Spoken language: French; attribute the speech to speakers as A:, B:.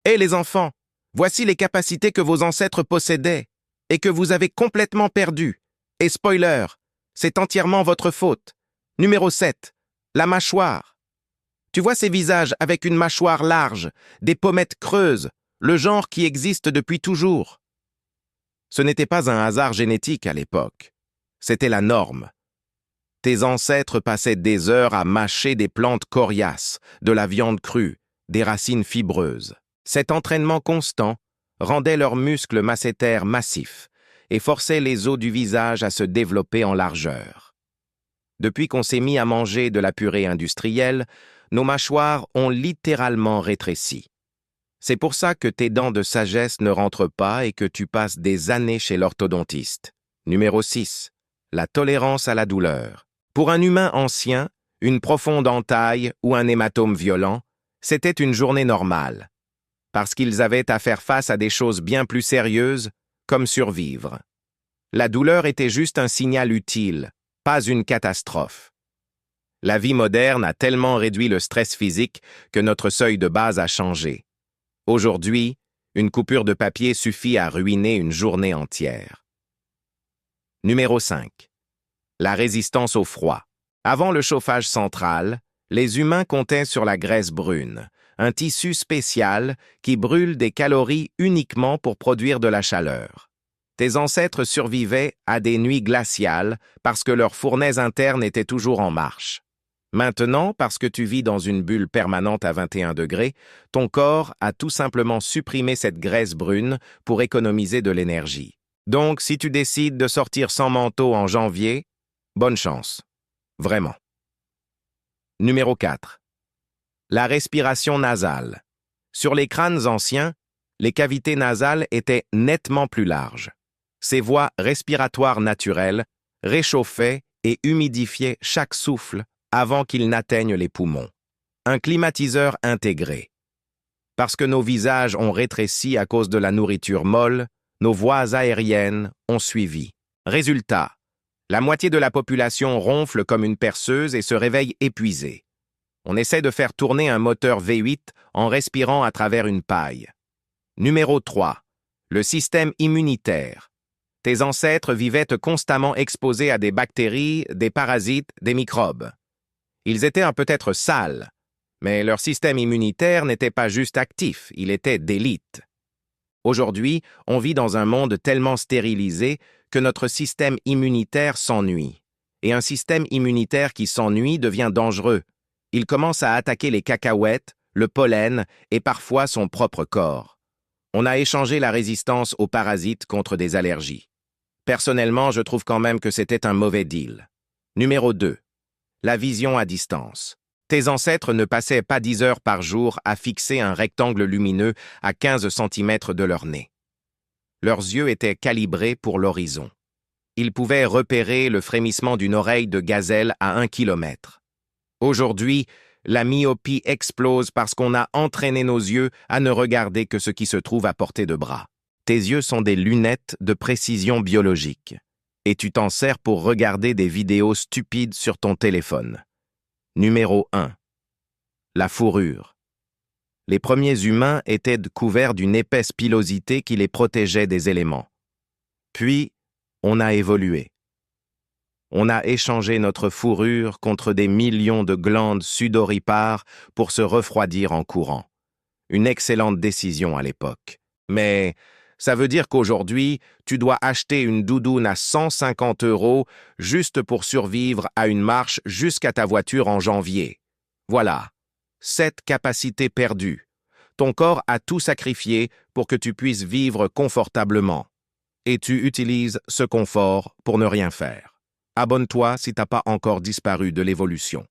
A: Hé les enfants, voici les capacités que vos ancêtres possédaient et que vous avez complètement perdues. Et spoiler, c'est entièrement votre faute. Numéro 7, la mâchoire. Tu vois ces visages avec une mâchoire large, des pommettes creuses, le genre qui existe depuis toujours. Ce n'était pas un hasard génétique à l'époque. C'était la norme. Tes ancêtres passaient des heures à mâcher des plantes coriaces, de la viande crue, des racines fibreuses. Cet entraînement constant rendait leurs muscles masséters massifs et forçait les os du visage à se développer en largeur. Depuis qu'on s'est mis à manger de la purée industrielle, nos mâchoires ont littéralement rétréci. C'est pour ça que tes dents de sagesse ne rentrent pas et que tu passes des années chez l'orthodontiste. Numéro 6. La tolérance à la douleur. Pour un humain ancien, une profonde entaille ou un hématome violent, c'était une journée normale, parce qu'ils avaient à faire face à des choses bien plus sérieuses, comme survivre. La douleur était juste un signal utile, pas une catastrophe. La vie moderne a tellement réduit le stress physique que notre seuil de base a changé. Aujourd'hui, une coupure de papier suffit à ruiner une journée entière. Numéro 5. La résistance au froid. Avant le chauffage central, les humains comptaient sur la graisse brune, un tissu spécial qui brûle des calories uniquement pour produire de la chaleur. Tes ancêtres survivaient à des nuits glaciales parce que leur fournaise interne était toujours en marche. Maintenant, parce que tu vis dans une bulle permanente à 21 degrés, ton corps a tout simplement supprimé cette graisse brune pour économiser de l'énergie. Donc, si tu décides de sortir sans manteau en janvier, bonne chance. Vraiment. Numéro 4. La respiration nasale. Sur les crânes anciens, les cavités nasales étaient nettement plus larges. Ces voies respiratoires naturelles réchauffaient et humidifiaient chaque souffle avant qu'il n'atteigne les poumons. Un climatiseur intégré. Parce que nos visages ont rétréci à cause de la nourriture molle, nos voies aériennes ont suivi. Résultat, la moitié de la population ronfle comme une perceuse et se réveille épuisée. On essaie de faire tourner un moteur V8 en respirant à travers une paille. Numéro 3. Le système immunitaire. Tes ancêtres vivaient constamment exposés à des bactéries, des parasites, des microbes. Ils étaient peut-être sales, mais leur système immunitaire n'était pas juste actif, il était d'élite. Aujourd'hui, on vit dans un monde tellement stérilisé que notre système immunitaire s'ennuie. Et un système immunitaire qui s'ennuie devient dangereux. Il commence à attaquer les cacahuètes, le pollen et parfois son propre corps. On a échangé la résistance aux parasites contre des allergies. Personnellement, je trouve quand même que c'était un mauvais deal. Numéro 2. La vision à distance. Tes ancêtres ne passaient pas 10 heures par jour à fixer un rectangle lumineux à 15 cm de leur nez. Leurs yeux étaient calibrés pour l'horizon. Ils pouvaient repérer le frémissement d'une oreille de gazelle à 1 km. Aujourd'hui, la myopie explose parce qu'on a entraîné nos yeux à ne regarder que ce qui se trouve à portée de bras. Tes yeux sont des lunettes de précision biologique. Et tu t'en sers pour regarder des vidéos stupides sur ton téléphone. Numéro 1. La fourrure. Les premiers humains étaient couverts d'une épaisse pilosité qui les protégeait des éléments. Puis, on a évolué. On a échangé notre fourrure contre des millions de glandes sudoripares pour se refroidir en courant. Une excellente décision à l'époque. Mais ça veut dire qu'aujourd'hui, tu dois acheter une doudoune à 150 € juste pour survivre à une marche jusqu'à ta voiture en janvier. Voilà, 7 capacités perdues. Ton corps a tout sacrifié pour que tu puisses vivre confortablement. Et tu utilises ce confort pour ne rien faire. Abonne-toi si t'as pas encore disparu de l'évolution.